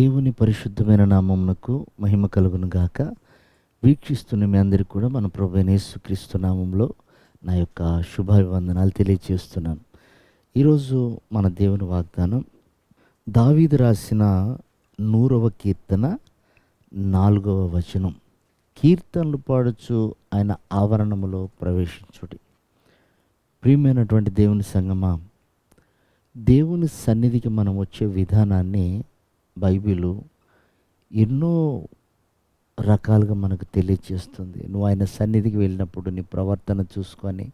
దేవుని పరిశుద్ధమైన నామమునకు మహిమ కలుగును గాక. వీక్షిస్తున్న మీ అందరికీ కూడా మన ప్రభువైన యేసుక్రీస్తు నామంలో నా యొక్క శుభాభివందనాలు తెలియజేస్తున్నాను. ఈరోజు మన దేవుని వాగ్దానం దావీదు రాసిన 100వ కీర్తన 4వ వచనం. కీర్తనలు పాడుచు ఆయన ఆవరణములో ప్రవేశించుడి. ప్రియమైనటువంటి దేవుని సంగమా, దేవుని సన్నిధికి మనం వచ్చే విధానాన్ని బైబిలు ఎన్నో రకాలుగా మనకు తెలియజేస్తుంది. నువ్వు ఆయన సన్నిధికి వెళ్ళినప్పుడు నీ ప్రవర్తన చూసుకొని,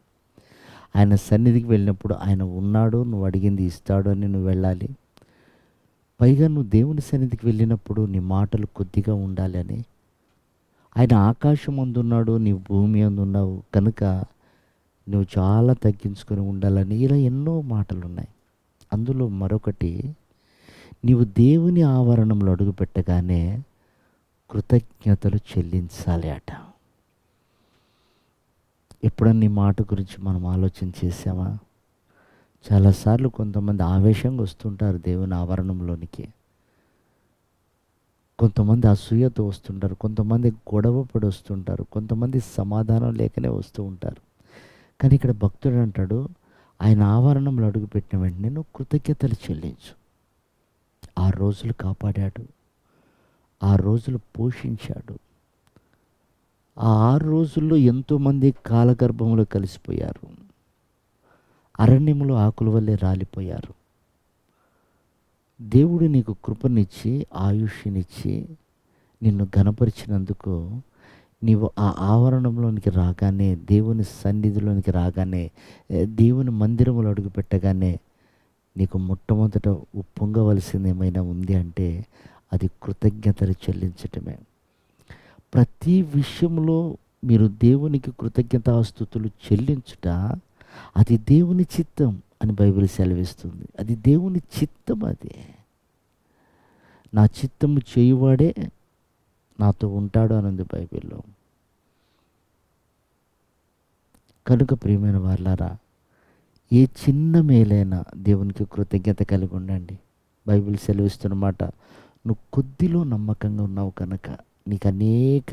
ఆయన సన్నిధికి వెళ్ళినప్పుడు ఆయన ఉన్నాడు, నువ్వు అడిగింది ఇస్తాడు అని నువ్వు వెళ్ళాలి. పైగా నువ్వు దేవుని సన్నిధికి వెళ్ళినప్పుడు నీ మాటలు కొద్దిగా ఉండాలి అని. ఆయన ఆకాశం అందున్నాడు, నీవు భూమి అందున్నావు కనుక నువ్వు చాలా తగ్గించుకొని ఉండాలని, ఇలా ఎన్నో మాటలు ఉన్నాయి. అందులో మరొకటి, నీవు దేవుని ఆవరణంలో అడుగుపెట్టగానే కృతజ్ఞతలు చెల్లించాలి అట. ఎప్పుడన్నా ఈ మాట గురించి మనం ఆలోచన చేసామా? చాలాసార్లు కొంతమంది ఆవేశంగా వస్తుంటారు దేవుని ఆవరణంలోనికి, కొంతమంది అసూయతో వస్తుంటారు, కొంతమంది గొడవ పడి వస్తుంటారు, కొంతమంది సమాధానం లేకనే వస్తూ ఉంటారు. కానీ ఇక్కడ భక్తుడు అంటాడు, ఆయన ఆవరణంలో అడుగుపెట్టిన వెంటనే నువ్వు కృతజ్ఞతలు చెల్లించు. 6 రోజులు కాపాడాడు, 6 రోజులు పోషించాడు. ఆ 6 రోజుల్లో ఎంతోమంది కాలగర్భంలో కలిసిపోయారు, అరణ్యములో ఆకుల వల్లే రాలిపోయారు. దేవుడు నీకు కృపనిచ్చి ఆయుష్నిచ్చి నిన్ను ఘనపరిచినందుకు నీవు ఆ ఆవరణంలోనికి రాగానే, దేవుని సన్నిధిలోనికి రాగానే, దేవుని మందిరంలో అడుగు పెట్టగానే నీకు మొట్టమొదట ఉప్పొంగవలసింది ఏమైనా ఉంది అంటే అది కృతజ్ఞతలు చెల్లించటమే. ప్రతి విషయంలో మీరు దేవునికి కృతజ్ఞతాస్తుతులు చెల్లించుట అది దేవుని చిత్తం అని బైబిల్ సెలవిస్తుంది. అది దేవుని చిత్తం. అది నా చిత్తము చేయువాడే నాతో ఉంటాడు అన్నది బైబిల్లో. కనుక ప్రియమైన వాళ్ళారా, ఏ చిన్న మేలైనా దేవునికి కృతజ్ఞత కలిగి ఉండండి. బైబిల్ సెలవిస్తున్నమాట, నువ్వు కొద్దిలో నమ్మకంగా ఉన్నావు కనుక నీకు అనేక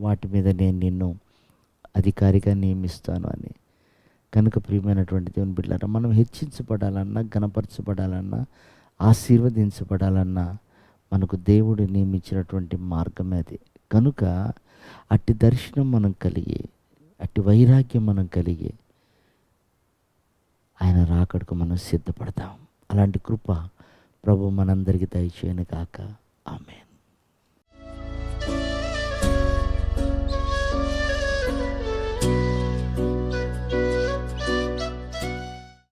వాటి మీద నేను నిన్ను అధికారిగా నియమిస్తాను అని. కనుక ప్రియమైనటువంటి దేవుని బిడ్డలారా, మనం హెచ్చించబడాలన్నా, ఘనపరచబడాలన్నా, ఆశీర్వదించబడాలన్నా మనకు దేవుడు నియమించినటువంటి మార్గమే అది. కనుక అట్టి దర్శనం మనం కలిగి, అట్టి వైరాగ్యం మనం కలిగి ఆయన రాకడకు మనం సిద్ధపడతాం. అలాంటి కృప ప్రభు మనందరికీ దయచేయను గాక.